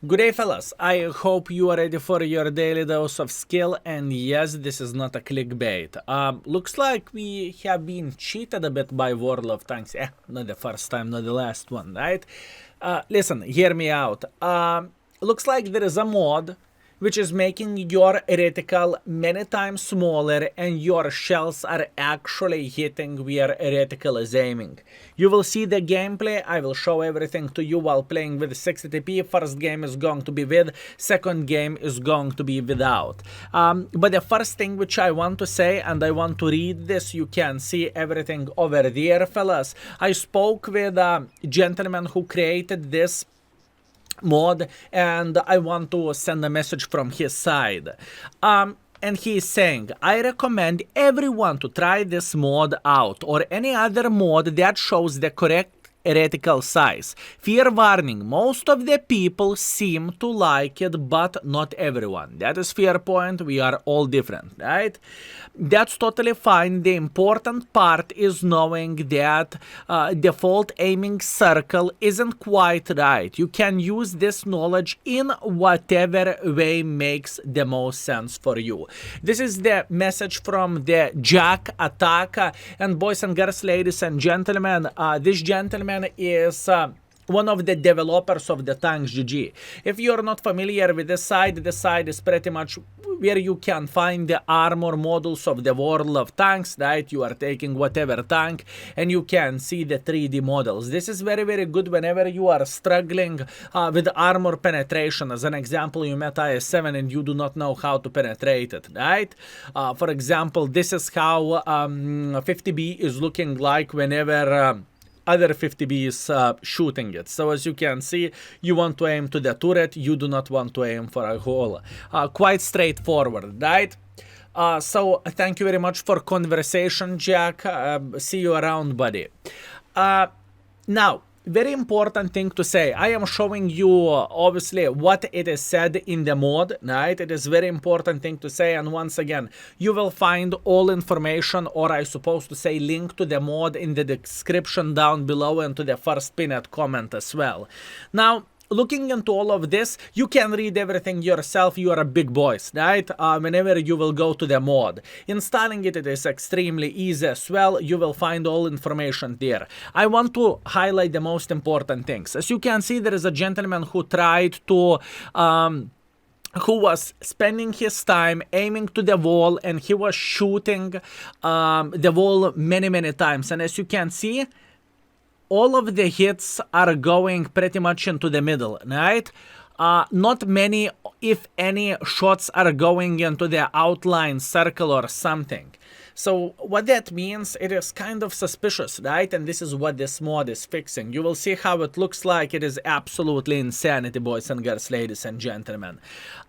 Good day, fellas. I hope you are ready for your daily dose of skill, and yes, this is not a clickbait. Looks like we have been cheated a bit by World of Tanks. Not the first time, not the last one, right? Listen, hear me out. Looks like there is a mod which is making your reticle many times smaller and your shells are actually hitting where reticle is aiming. You will see the gameplay. I will show everything to you while playing with 60p. First game is going to be with, second game is going to be without. But the first thing which I want to say, and I want to read this, you can see everything over there, fellas. I spoke with a gentleman who created this mod, and I want to send a message from his side. And he is saying, I recommend everyone to try this mod out or any other mod that shows the correct reticle size. Fair warning, most of the people seem to like it, but not everyone. That is fair point. We are all different, right? That's totally fine. The important part is knowing that default aiming circle isn't quite right. You can use this knowledge in whatever way makes the most sense for you. This is the message from the Jack Attack. And boys and girls, ladies and gentlemen, this gentleman is one of the developers of the Tanks GG. If you're not familiar with this side is pretty much where you can find the armor models of the World of Tanks, right? You are taking whatever tank and you can see the 3D models. This is very, very good whenever you are struggling with armor penetration. As an example, you met IS-7 and you do not know how to penetrate it, right? For example, this is how 50B is looking like whenever other 50B is shooting it. So as you can see, you want to aim to the turret, you do not want to aim for a hole. Quite straightforward, right? So thank you very much for conversation, Jack. See you around, buddy. Now, very important thing to say. I am showing you obviously what it is said in the mod, right? It is very important thing to say, and once again, you will find all information, or I supposed to say link to the mod in the description down below and to the first pinned comment as well. Now, looking into all of this, you can read everything yourself. You are a big boys, right? Whenever you will go to the mod. Installing it, it is extremely easy as well. You will find all information there. I want to highlight the most important things. As you can see, there is a gentleman who tried to who was spending his time aiming to the wall, and he was shooting the wall many times. And as you can see, all of the hits are going pretty much into the middle, right? Not many, if any, shots are going into the outline circle or something. So what that means, it is kind of suspicious, right? And this is what this mod is fixing. You will see how it looks like. It is absolutely insanity, boys and girls, ladies and gentlemen.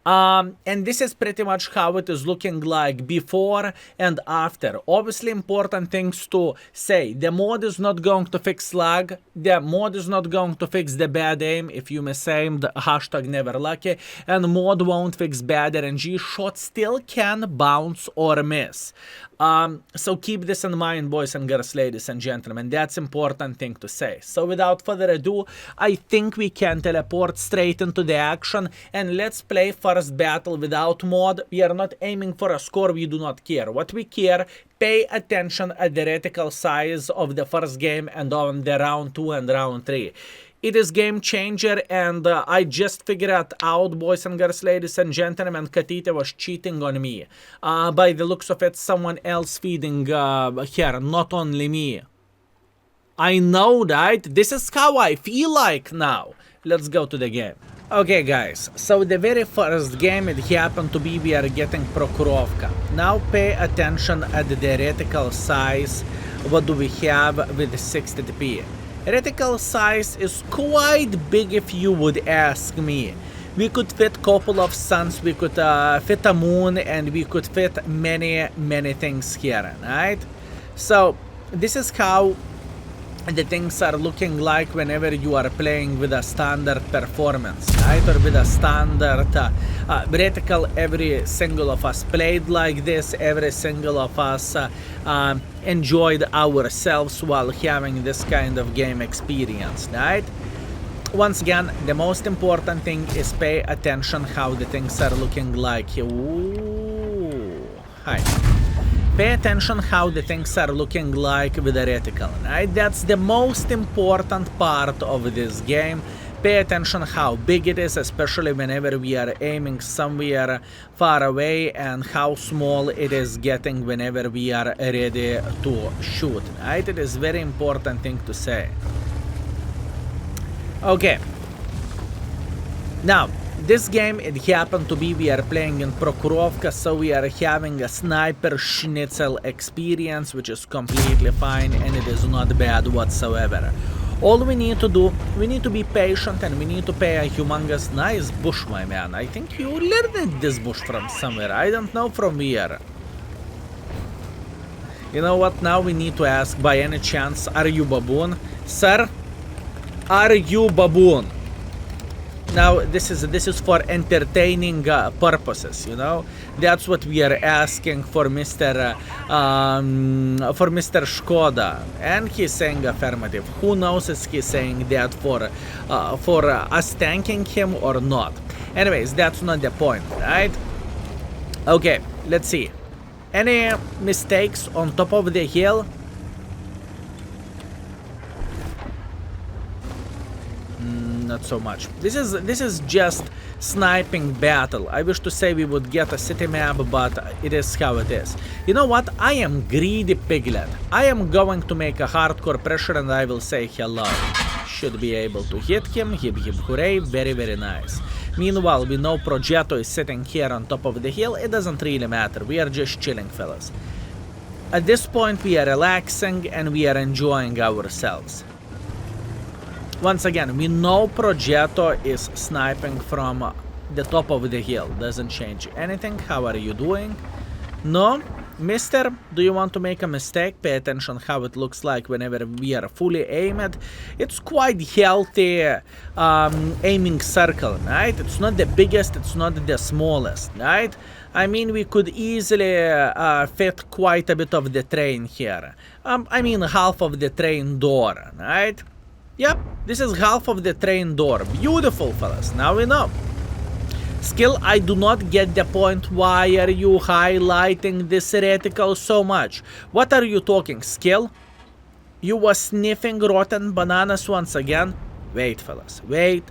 And this is pretty much how it is looking like before and after. Obviously, important things to say. The mod is not going to fix lag. The mod is not going to fix the bad aim. If you misaim, the hashtag never lucky. And mod won't fix bad RNG. Shots still can bounce or miss. So keep this in mind, boys and girls, ladies and gentlemen. That's important thing to say. So without further ado, I think we can teleport straight into the action and let's play first battle without mod. We are not aiming for a score. We do not care. What we care, pay attention at the reticle size of the first game and on the round 2 and round 3. It is game changer, and I just figured out, boys and girls, ladies and gentlemen, Katita was cheating on me. By the looks of it, someone else feeding her, not only me. I know, right? This is how I feel like now. Let's go to the game. Okay, guys, so the very first game, it happened to be we are getting Prokhorovka. Now pay attention at the reticle size. What do we have with 60p? Reticle size is quite big if you would ask me. We could fit couple of suns, we could fit a moon, and we could fit many things here, right? So this is how the things are looking like whenever you are playing with a standard performance, right? Or with a standard reticle. Every single of us played like this, every single of us enjoyed ourselves while having this kind of game experience, right? Once again, the most important thing is pay attention how the things are looking like. Ooh, hi. Pay attention how the things are looking like with the reticle, right? That's the most important part of this game. Pay attention how big it is, especially whenever we are aiming somewhere far away, and how small it is getting whenever we are ready to shoot, right? It is very important thing to say. Okay. Now, this game, it happened to be we are playing in Prokhorovka, so we are having a sniper schnitzel experience, which is completely fine, and it is not bad whatsoever. All we need to do, we need to be patient, and we need to pay a humongous nice bush, my man. I think you learned this bush from somewhere. I don't know from where. You know what? Now we need to ask, by any chance, are you baboon? Sir? Are you baboon? Now this is for entertaining purposes, you know. That's what we are asking for Mr. Shkoda, and he's saying affirmative. Who knows if he's saying that for us thanking him or not? Anyways, that's not the point, right? Okay, let's see. Any mistakes on top of the hill? Not so much. This is just sniping battle. I wish to say we would get a city map, but it is how it is. You know what? I am greedy piglet. I am going to make a hardcore pressure and I will say hello. Should be able to hit him. Hip hip hooray. Very, very nice. Meanwhile, we know Progetto is sitting here on top of the hill. It doesn't really matter. We are just chilling, fellas. At this point, we are relaxing and we are enjoying ourselves. Once again, we know Progetto is sniping from the top of the hill. Doesn't change anything. How are you doing? No? Mister, do you want to make a mistake? Pay attention how it looks like whenever we are fully aimed. It's quite healthy aiming circle, right? It's not the biggest, it's not the smallest, right? I mean, we could easily fit quite a bit of the train here. I mean, half of the train door, right? Yep, this is half of the train door. Beautiful, fellas. Now we know. Skill, I do not get the point. Why are you highlighting this reticle so much? What are you talking, Skill? You were sniffing rotten bananas once again? Wait, fellas, wait.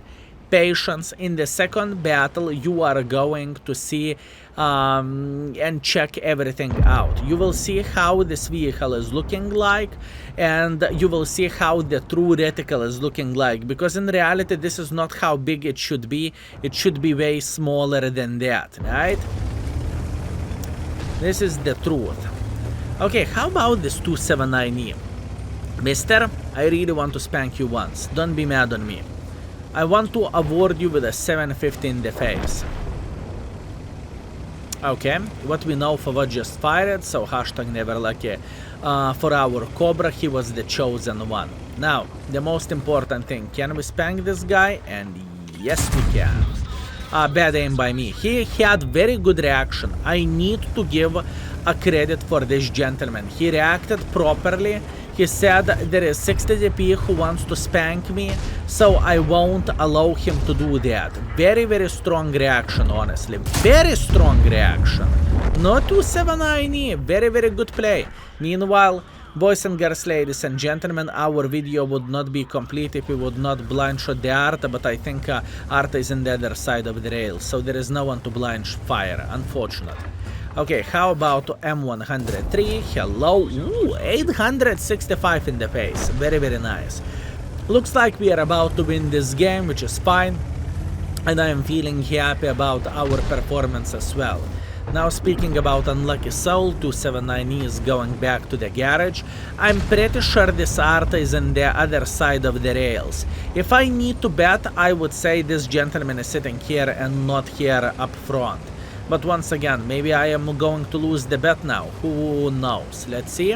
Patience. In the second battle, you are going to see and check everything out. You will see how this vehicle is looking like, and you will see how the true reticle is looking like, because in reality this is not how big it should be. It should be way smaller than that, right? This is the truth. Okay, how about this 279E? Mister, I really want to spank you once. Don't be mad on me. I want to award you with a 750 in the face. Okay, what we know for what just fired, so hashtag never lucky. For our Cobra, he was the chosen one. Now, the most important thing, can we spank this guy? And yes, we can. Bad aim by me. He had very good reaction. I need to give a credit for this gentleman. He reacted properly. He said there is 60 DP who wants to spank me, so I won't allow him to do that. Very, very strong reaction, honestly. Very strong reaction. No 279E. Very, very good play. Meanwhile, boys and girls, ladies and gentlemen, our video would not be complete if we would not blind shot the Arta, but I think Arta is in the other side of the rail, so there is no one to blind fire, unfortunately. Okay, how about M103? Hello. Ooh, 865 in the face. Very, very nice. Looks like we are about to win this game, which is fine. And I am feeling happy about our performance as well. Now, speaking about Unlucky Soul, 279E is going back to the garage. I'm pretty sure this Arta is on the other side of the rails. If I need to bet, I would say this gentleman is sitting here and not here up front. But once again, maybe I am going to lose the bet now. Who knows? Let's see.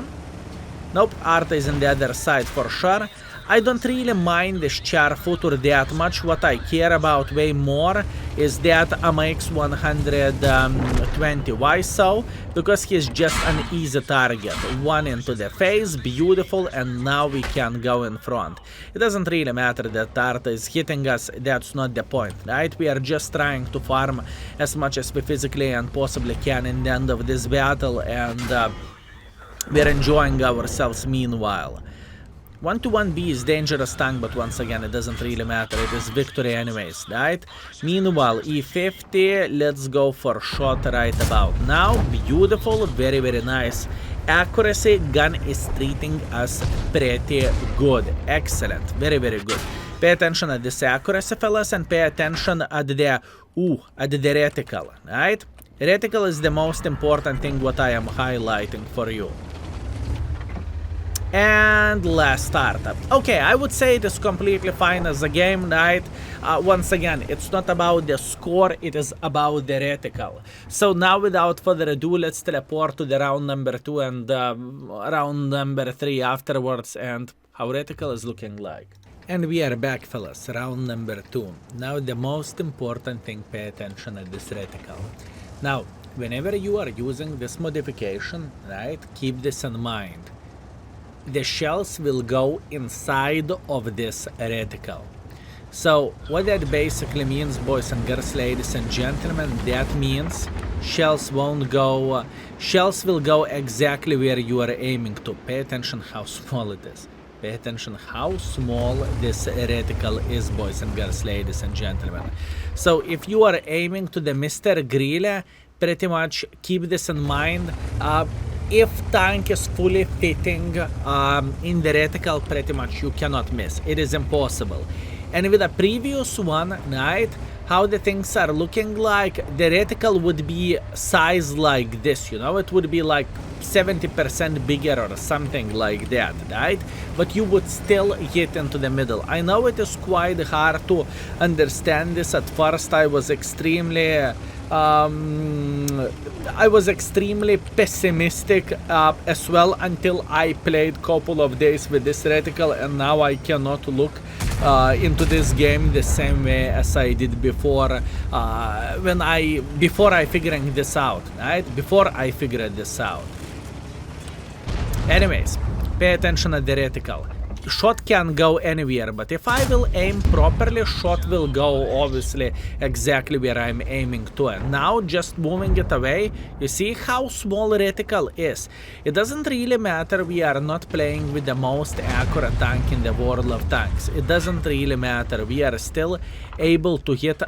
Nope, Arta is on the other side for sure. I don't really mind this char future that much. What I care about way more is that AMX 120. Why so? Because he's just an easy target. One into the face, beautiful, and now we can go in front. It doesn't really matter that Tarta is hitting us, that's not the point, right? We are just trying to farm as much as we physically and possibly can in the end of this battle, and we're enjoying ourselves meanwhile. 1-1B is dangerous tank, but once again, it doesn't really matter. It is victory anyways, right? Meanwhile, E50, let's go for shot right about now. Beautiful, very, very nice. Accuracy, gun is treating us pretty good. Excellent, very, very good. Pay attention at this accuracy, fellas, and pay attention at the reticle, right? Reticle is the most important thing what I am highlighting for you. And last startup. Okay, I would say it is completely fine as a game, right? Once again, it's not about the score, it is about the reticle. So now, without further ado, let's teleport to the round number 2 and round number 3 afterwards, and how reticle is looking like. And we are back, fellas, round number 2. Now the most important thing, pay attention at this reticle. Now, whenever you are using this modification, right, keep this in mind. The shells will go inside of this reticle. So what that basically means, boys and girls, ladies and gentlemen, that means shells won't go, shells will go exactly where you are aiming to. Pay attention how small it is. Pay attention how small this reticle is, boys and girls, ladies and gentlemen. So if you are aiming to the Mr. Grill, pretty much keep this in mind. If tank is fully fitting in the reticle, pretty much you cannot miss. It is impossible. And with the previous one, right, how the things are looking like, the reticle would be sized like this, you know, it would be like 70% bigger or something like that, right? But you would still hit into the middle. I know it is quite hard to understand this. At first I was extremely pessimistic as well, until I played couple of days with this reticle, and now I cannot look into this game the same way as I did before, before I figuring this out, right? Before I figured this out. Anyways, pay attention at the reticle. Shot can go anywhere, but if I will aim properly, shot will go obviously exactly where I'm aiming to. And now just moving it away, you see how small reticle is. It doesn't really matter, we are not playing with the most accurate tank in the world of tanks. It doesn't really matter, we are still able to hit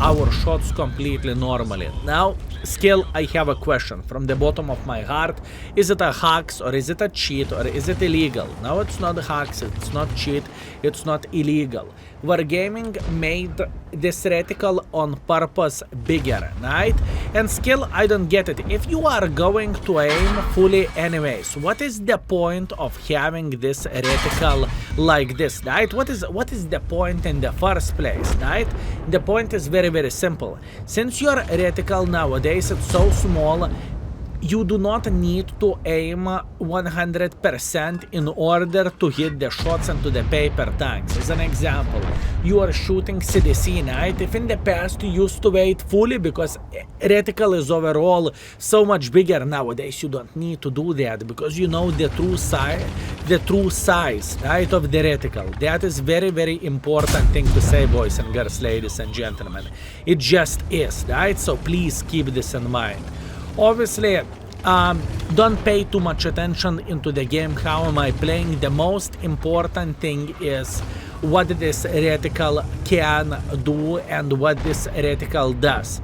our shots completely normally. Now, skill, I have a question from the bottom of my heart. Is it a hacks, or is it a cheat, or is it illegal? No, it's not a hacks, it's not cheat, it's not illegal. Wargaming made this reticle on purpose bigger, right? And skill, I don't get it. If you are going to aim fully anyways, what is the point of having this reticle like this, right? What is the point in the first place, right? The point is very, very simple. Since your reticle nowadays is so small, you do not need to aim 100% in order to hit the shots into the paper tanks. As an example, you are shooting CDC, right? If in the past you used to wait fully because reticle is overall so much bigger, nowadays you don't need to do that because you know the true size, right, of the reticle. That is very, very important thing to say, boys and girls, ladies and gentlemen. It just is, right? So please keep this in mind. Obviously, don't pay too much attention into the game, how am I playing. The most important thing is what this reticle can do and what this reticle does.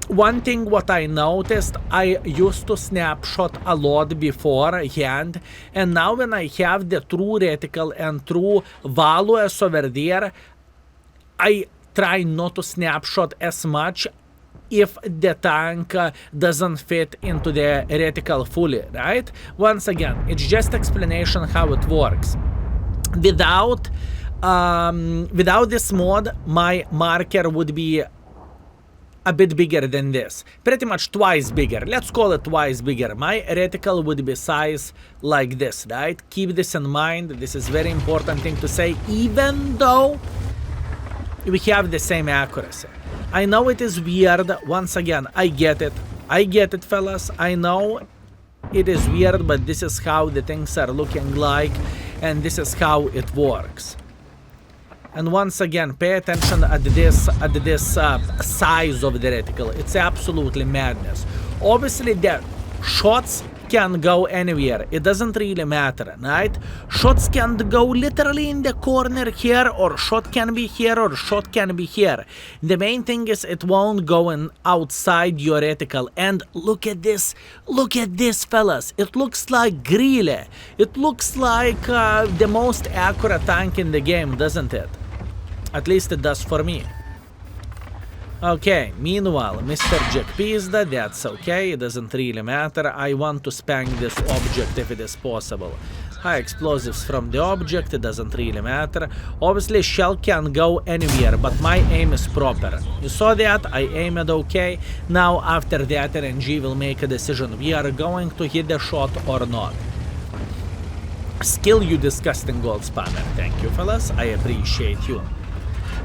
One thing what I noticed, I used to snapshot a lot beforehand, and now when I have the true reticle and true values over there, I try not to snapshot as much if the tank doesn't fit into the reticle fully, right? Once again, it's just explanation how it works. Without this mod, my marker would be a bit bigger than this, pretty much twice bigger. Let's call it twice bigger. My reticle would be size like this, right? Keep this in mind. This is very important thing to say, even though we have the same accuracy. I know it is weird. Once again, I get it. I get it, fellas. I know it is weird, but this is how the things are looking like, and this is how it works. And once again, pay attention at this size of the reticle. It's absolutely madness. Obviously, the shots can go anywhere. It doesn't really matter, right? Shots can go literally in the corner here, or shot can be here, or shot can be here. The main thing is it won't go in outside your reticle. And look at this, fellas. It looks like Grille. It looks like the most accurate tank in the game, doesn't it? At least it does for me. Okay, meanwhile, Mr. Jack Pizda, that's okay, it doesn't really matter. I want to spank this object if it is possible. High explosives from the object, it doesn't really matter. Obviously, shell can go anywhere, but my aim is proper. You saw that, I aimed okay. Now, after that, RNG will make a decision. We are going to hit the shot or not. Skill, you disgusting gold spammer. Thank you, fellas, I appreciate you.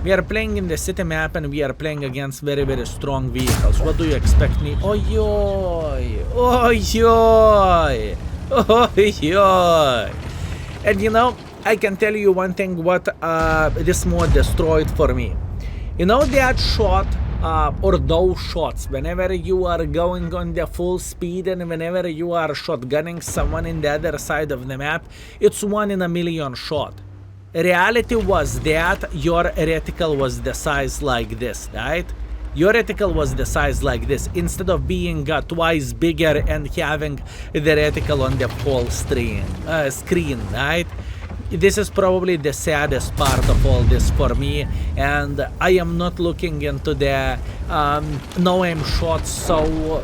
We are playing in the city map and we are playing against very, very strong vehicles. What do you expect me? Oi-oi! Oi-oi! Oi-oi! And you know, I can tell you one thing what this mod destroyed for me. You know that shot, or those shots, whenever you are going on the full speed and whenever you are shotgunning someone in the other side of the map, it's 1 in a million shot. Reality was that your reticle was the size like this, right? Your reticle was the size like this, instead of being twice bigger and having the reticle on the full screen, right? This is probably the saddest part of all this for me, and I am not looking into the no-aim shots so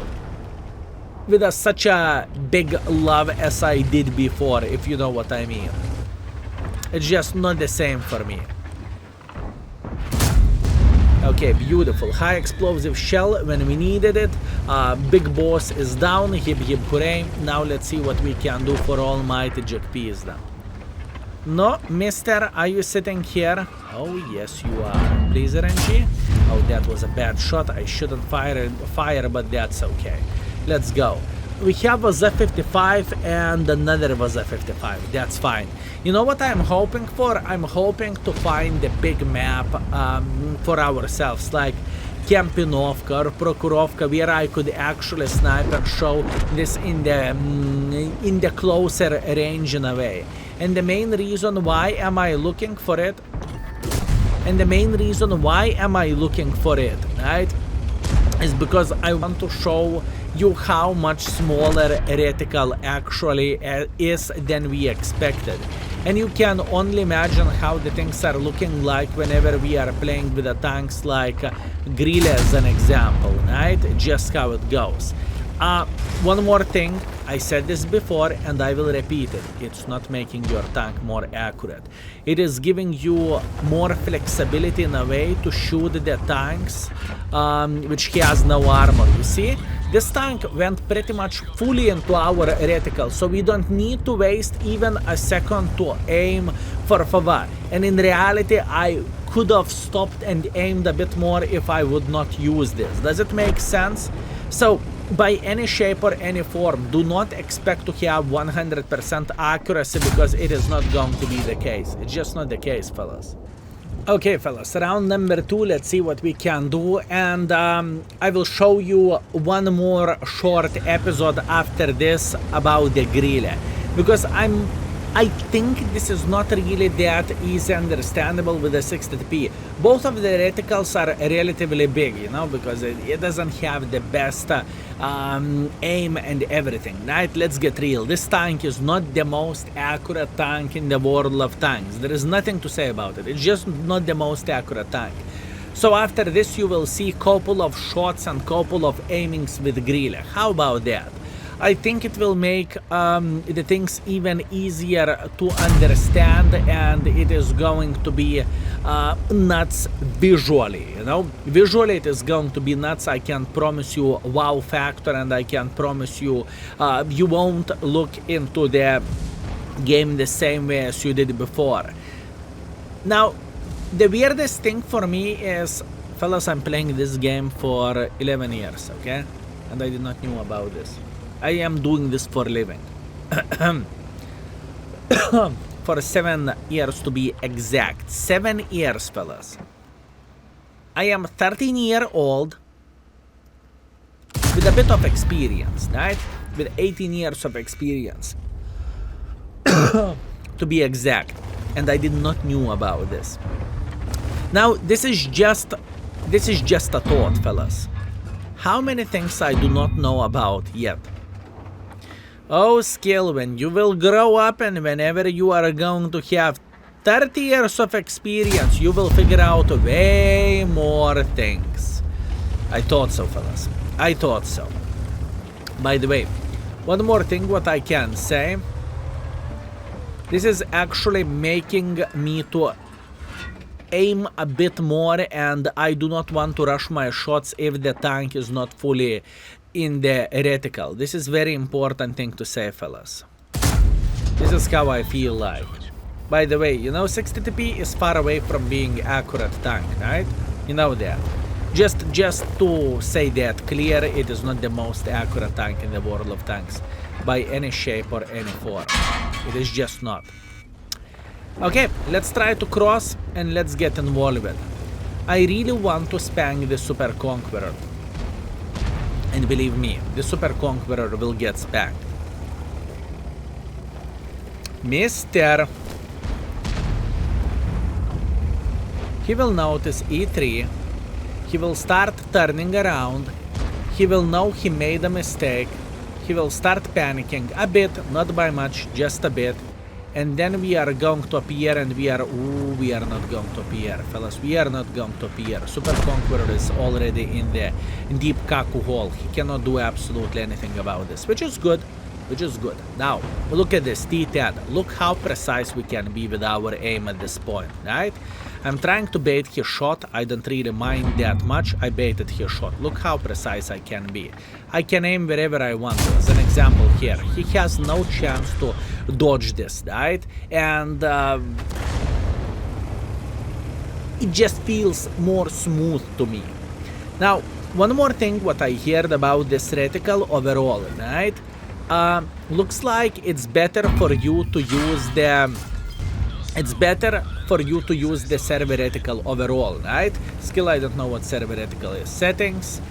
with such a big love as I did before, if you know what I mean. It's just not the same for me. Okay, beautiful. High explosive shell when we needed it. Big boss is down. Hip hip hooray. Now let's see what we can do for almighty Jack Pizda. No, mister, are you sitting here? Oh, yes, you are. Please, RNG. Oh, that was a bad shot. I shouldn't fire, but that's okay. Let's go. We have a Z55 and another Z55. That's fine. You know what I'm hoping for? I'm hoping to find the big map for ourselves, like Kempinovka or Prokurovka, where I could actually snipe and show this in the closer range in a way. And the main reason why am I looking for it? Right? Is because I want to show you how much smaller reticle actually is than we expected. And you can only imagine how the things are looking like whenever we are playing with the tanks like Grille as an example, right? Just how it goes. One more thing, I said this before and I will repeat it. It's not making your tank more accurate. It is giving you more flexibility in a way to shoot the tanks which has no armor. You see? This tank went pretty much fully into our reticle, so we don't need to waste even a second to aim for favor. And in reality, I could have stopped and aimed a bit more if I would not use this. Does it make sense? So, by any shape or any form, do not expect to have 100% accuracy, because it is not going to be the case. It's just not the case, fellas. Okay, fellas, round number 2, let's see what we can do, and I will show you one more short episode after this about the Grille, because I think this is not really that easy understandable with the 60p. Both of the reticles are relatively big, you know, because it doesn't have the best aim and everything, right? Let's get real. This tank is not the most accurate tank in the world of tanks. There is nothing to say about it. It's just not the most accurate tank. So after this you will see couple of shots and couple of aimings with Grille. How about that? I think it will make the things even easier to understand, and it is going to be nuts visually, you know. Visually it is going to be nuts. I can promise you wow factor, and I can promise you you won't look into the game the same way as you did before. Now, the weirdest thing for me is Fellas, I'm playing this game for 11 years, okay? And I did not know about this. I am doing this for a living. For 7 years to be exact. 7 years, fellas. I am 13-year-old with a bit of experience, right? With 18 years of experience. To be exact. And I did not know about this. Now, this is just a thought, fellas. How many things I do not know about yet? Oh, skill, when you will grow up and whenever you are going to have 30 years of experience, you will figure out way more things. I thought so, fellas. I thought so. By the way, one more thing what I can say. This is actually making me to aim a bit more, and I do not want to rush my shots if the tank is not fully in the reticle. This is very important thing to say, fellas. This is how I feel like. By the way, you know 60 TP is far away from being accurate tank, right? You know that. Just to say that clear, it is not the most accurate tank in the world of tanks by any shape or any form. It is just not. Okay, let's try to cross and let's get involved. I really want to spank the Super Conqueror. And believe me, the Super Conqueror will get spanked. Mister. He will notice E3. He will start turning around. He will know he made a mistake. He will start panicking a bit, not by much, just a bit. And then we are going to appear and we are not going to appear, fellas. We are not going to appear. Super Conqueror is already in the deep Kaku hole. He cannot do absolutely anything about this, which is good. Now, look at this, T10. Look how precise we can be with our aim at this point, right? I'm trying to bait his shot. I don't really mind that much. I baited his shot. Look how precise I can be. I can aim wherever I want to. As an example here, he has no chance to dodge this, right? And it just feels more smooth to me. Now, one more thing what I heard about this reticle overall, right? Looks like it's better for you to use the server reticle overall, right? Skill, I don't know what server reticle is. Settings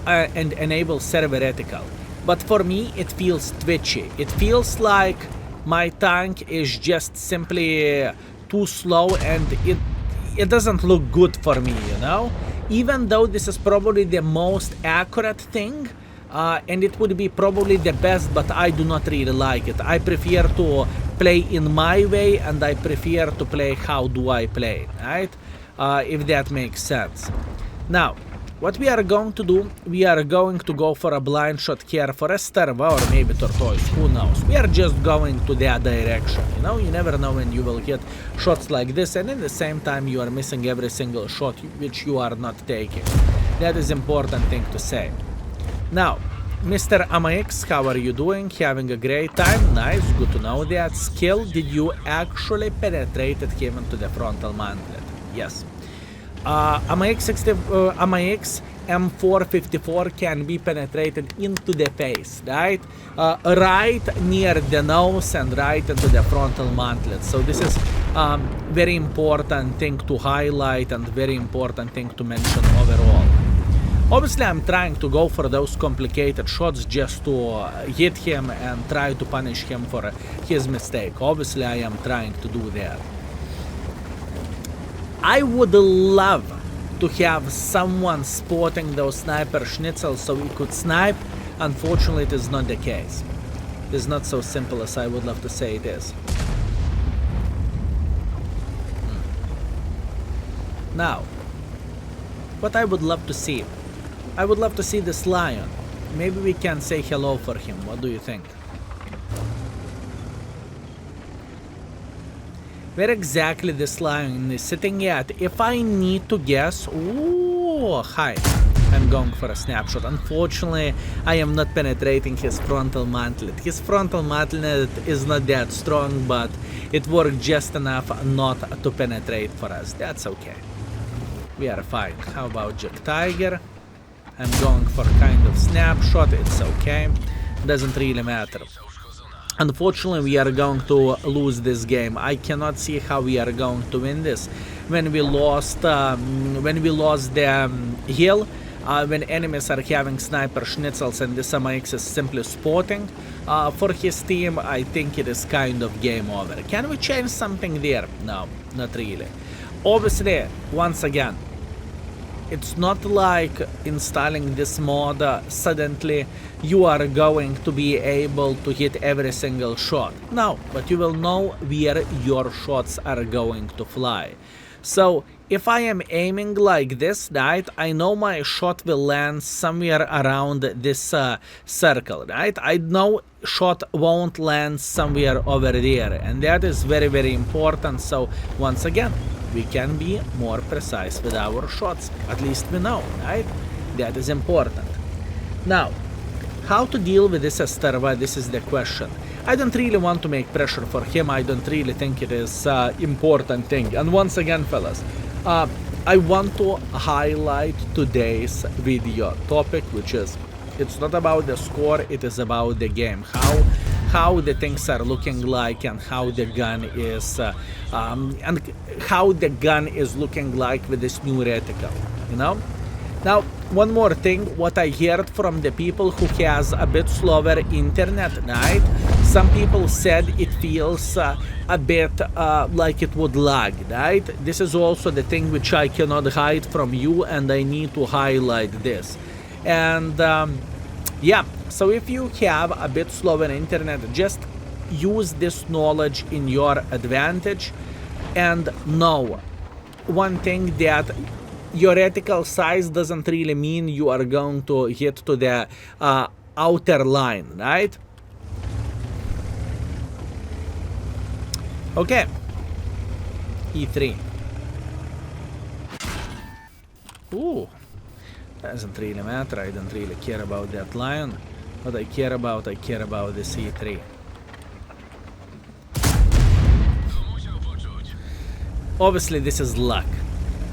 and enable server reticle. But for me, it feels twitchy. It feels like my tank is just simply too slow and it doesn't look good for me, you know? Even though this is probably the most accurate thing, and it would be probably the best, but I do not really like it. I prefer to play in my way, and I prefer to play how do I play, right? If that makes sense. Now, what we are going to do, we are going to go for a blind shot here for a Sterva or maybe Tortoise, who knows. We are just going to that direction, you know? You never know when you will get shots like this, and at the same time you are missing every single shot which you are not taking. That is important thing to say. Now, Mr. AmaX, how are you doing? Having a great time? Nice, good to know that. Skill, did you actually penetrated him into the frontal mantlet? Yes. AmaX M454 can be penetrated into the face, right? Right near the nose and right into the frontal mantlet. So this is very important thing to highlight and very important thing to mention overall. Obviously, I'm trying to go for those complicated shots just to hit him and try to punish him for his mistake. Obviously, I am trying to do that. I would love to have someone spotting those sniper schnitzels so we could snipe. Unfortunately, it is not the case. It is not so simple as I would love to say it is. Now, what I would love to see. I would love to see this lion. Maybe we can say hello for him. What do you think? Where exactly this lion is sitting at? If I need to guess... Ooh, hi. I'm going for a snapshot. Unfortunately, I am not penetrating his frontal mantlet. His frontal mantlet is not that strong, but it worked just enough not to penetrate for us. That's okay. We are fine. How about Jack Tiger? I'm going for kind of snapshot. It's okay. Doesn't really matter. Unfortunately, we are going to lose this game. I cannot see how we are going to win this. When we lost the hill, when enemies are having sniper schnitzels and this MX is simply spotting for his team, I think it is kind of game over. Can we change something there? No, not really. Obviously, once again, it's not like installing this mod suddenly you are going to be able to hit every single shot. No, but you will know where your shots are going to fly. So if I am aiming like this, right, I know my shot will land somewhere around this circle, right? I know shot won't land somewhere over there, and that is very, very important. So once again, we can be more precise with our shots. At least we know, right? That is important. Now, how to deal with this Esterva, this is the question. I don't really want to make pressure for him. I don't really think it is important thing. And once again, fellas, I want to highlight today's video topic, which is, it's not about the score, it is about the game. How the things are looking like, and how the gun is looking like with this new reticle, you know. Now, one more thing, what I heard from the people who has a bit slower internet, right? Some people said it feels a bit like it would lag, right? This is also the thing which I cannot hide from you, and I need to highlight this. And yeah, so if you have a bit slower internet, just use this knowledge in your advantage, and know one thing, that your reticle size doesn't really mean you are going to hit to the outer line, right? Okay. E3. Ooh. Doesn't really matter. I don't really care about that lion. What I care about the C3. Obviously, this is luck.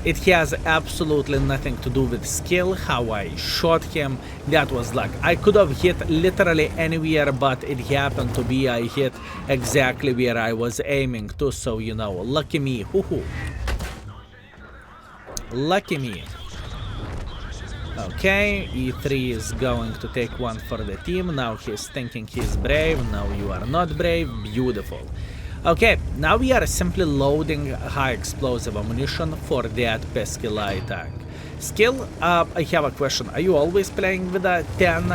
It has absolutely nothing to do with skill. How I shot him, that was luck. I could have hit literally anywhere, but it happened to be I hit exactly where I was aiming to. So, you know, lucky me. Hoo-hoo. Lucky me. Okay, E3 is going to take one for the team. Now he's thinking he's brave. No, you are not brave. Beautiful. Okay, now we are simply loading high explosive ammunition for that pesky light tank. Skill, I have a question. Are you always playing with a 10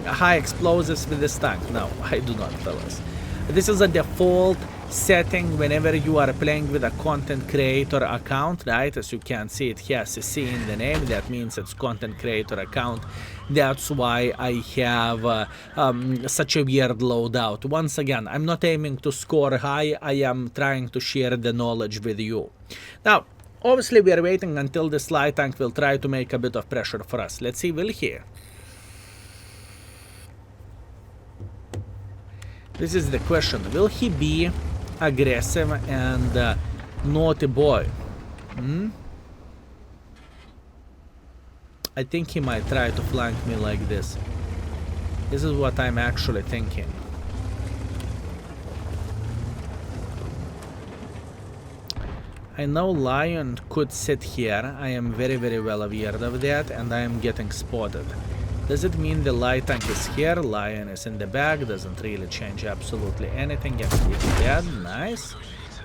high explosives with this tank? No, I do not, fellas. This is a default setting whenever you are playing with a content creator account, right? As you can see, it has a C in the name. That means it's content creator account. That's why I have such a weird loadout. Once again, I'm not aiming to score high. I am trying to share the knowledge with you. Now, obviously, we are waiting until this light tank will try to make a bit of pressure for us. Let's see, will he? This is the question. Will he be aggressive and naughty boy? I think he might try to flank me like this. This is what I'm actually thinking. I know Lion could sit here. I am very, very well aware of that, and I am getting spotted. Does it mean the light tank is here? Lion is in the back. Doesn't really change absolutely anything. Yes, he's dead. Nice.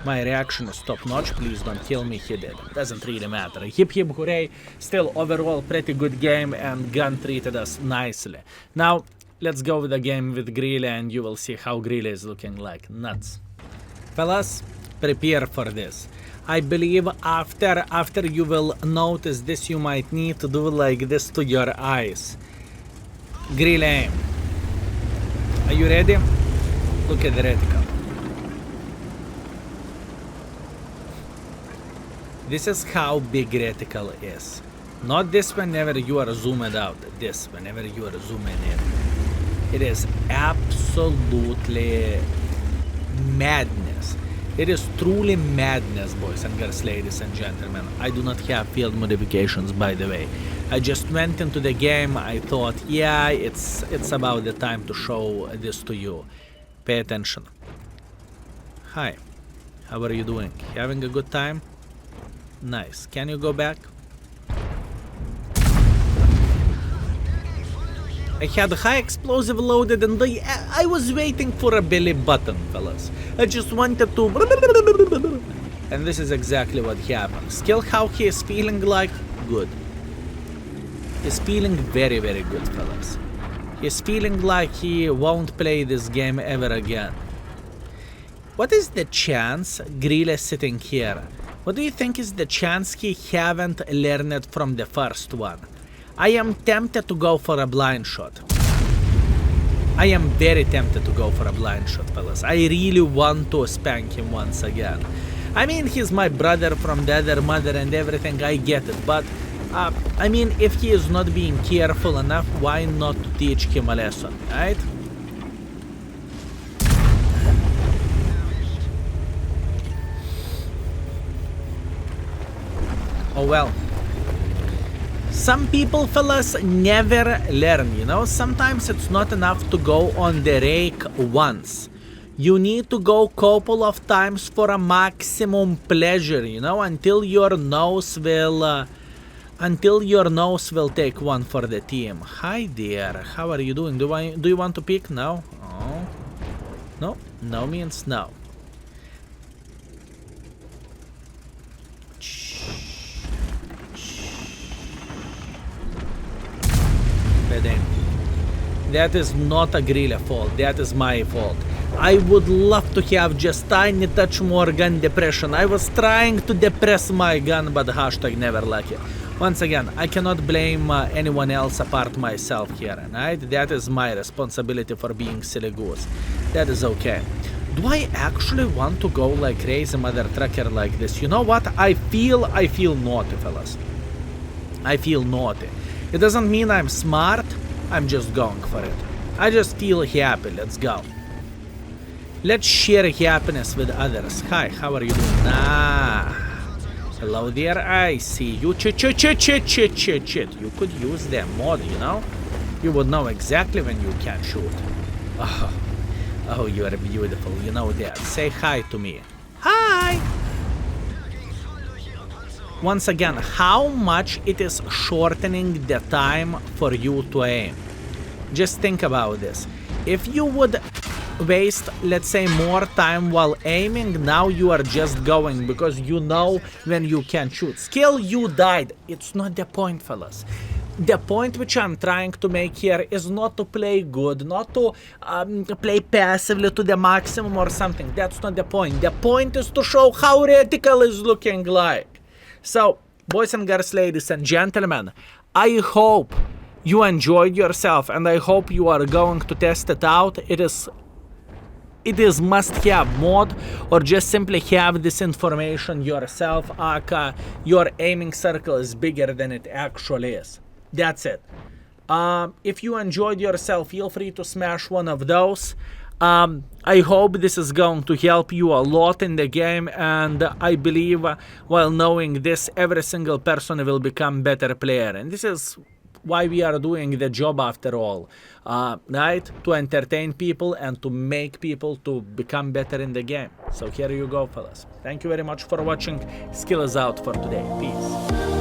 My reaction is top notch. Please don't kill me. He did. Doesn't really matter. Hip hip hooray. Still overall pretty good game, and gun treated us nicely. Now let's go with the game with Greeley, and you will see how Greeley is looking like. Nuts. Fellas, prepare for this. I believe after you will notice this, you might need to do like this to your eyes. Greeley aim. Are you ready? Look at the reticle. This is how big reticle is. Not this whenever you are zoomed out. This whenever you are zooming in. It is absolutely madness. It is truly madness, boys and girls, ladies and gentlemen. I do not have field modifications, by the way. I just went into the game. I thought, yeah, it's about the time to show this to you. Pay attention. Hi, how are you doing? Having a good time? Nice. Can you go back? I had high explosive loaded and I was waiting for a belly button, fellas. I just wanted to... And this is exactly what happened. Skill how he is feeling like? Good. He's feeling very, very good, fellas. He's feeling like he won't play this game ever again. What is the chance Grill is sitting here? What do you think is the chance he haven't learned from the first one? I am tempted to go for a blind shot. I am very tempted to go for a blind shot, fellas. I really want to spank him once again. I mean, he's my brother from the other mother and everything, I get it, but I mean, if he is not being careful enough, why not teach him a lesson, right? Oh well. Some people, fellas, never learn, you know? Sometimes it's not enough to go on the rake once. You need to go couple of times for a maximum pleasure, you know? Until your nose will take one for the team. Hi there, how are you doing? Do you want to pick? No? Oh. No? No means no. That is not a Grilla fault, that is my fault. I would love to have just tiny touch more gun depression. I was trying to depress my gun, but hashtag never lucky. Once again, I cannot blame anyone else apart myself here, right? That is my responsibility for being silly goose. That is okay. Do I actually want to go like crazy mother trucker like this? You know what? I feel naughty, fellas. I feel naughty. It doesn't mean I'm smart. I'm just going for it. I just feel happy. Let's go. Let's share happiness with others. Hi, how are you doing? Hello there. I see you. Chit. You could use their mod, you know? You would know exactly when you can shoot. Oh, you are beautiful. You know that. Say hi to me. Hi! Once again, how much it is shortening the time for you to aim. Just think about this. If you would waste, let's say, more time while aiming, now you are just going because you know when you can shoot. Skill, you died. It's not the point, fellas. The point which I'm trying to make here is not to play good, not to play passively to the maximum or something. That's not the point. The point is to show how reticle is looking like. So, boys and girls, ladies and gentlemen, I hope you enjoyed yourself and I hope you are going to test it out. It is must-have mod, or just simply have this information yourself, aka your aiming circle is bigger than it actually is. That's it. If you enjoyed yourself, feel free to smash one of those. I hope this is going to help you a lot in the game, and I believe while knowing this, every single person will become better player, and this is why we are doing the job after all, right? To entertain people and to make people to become better in the game. So here you go, fellas. Thank you very much for watching. Skill is out for today. Peace.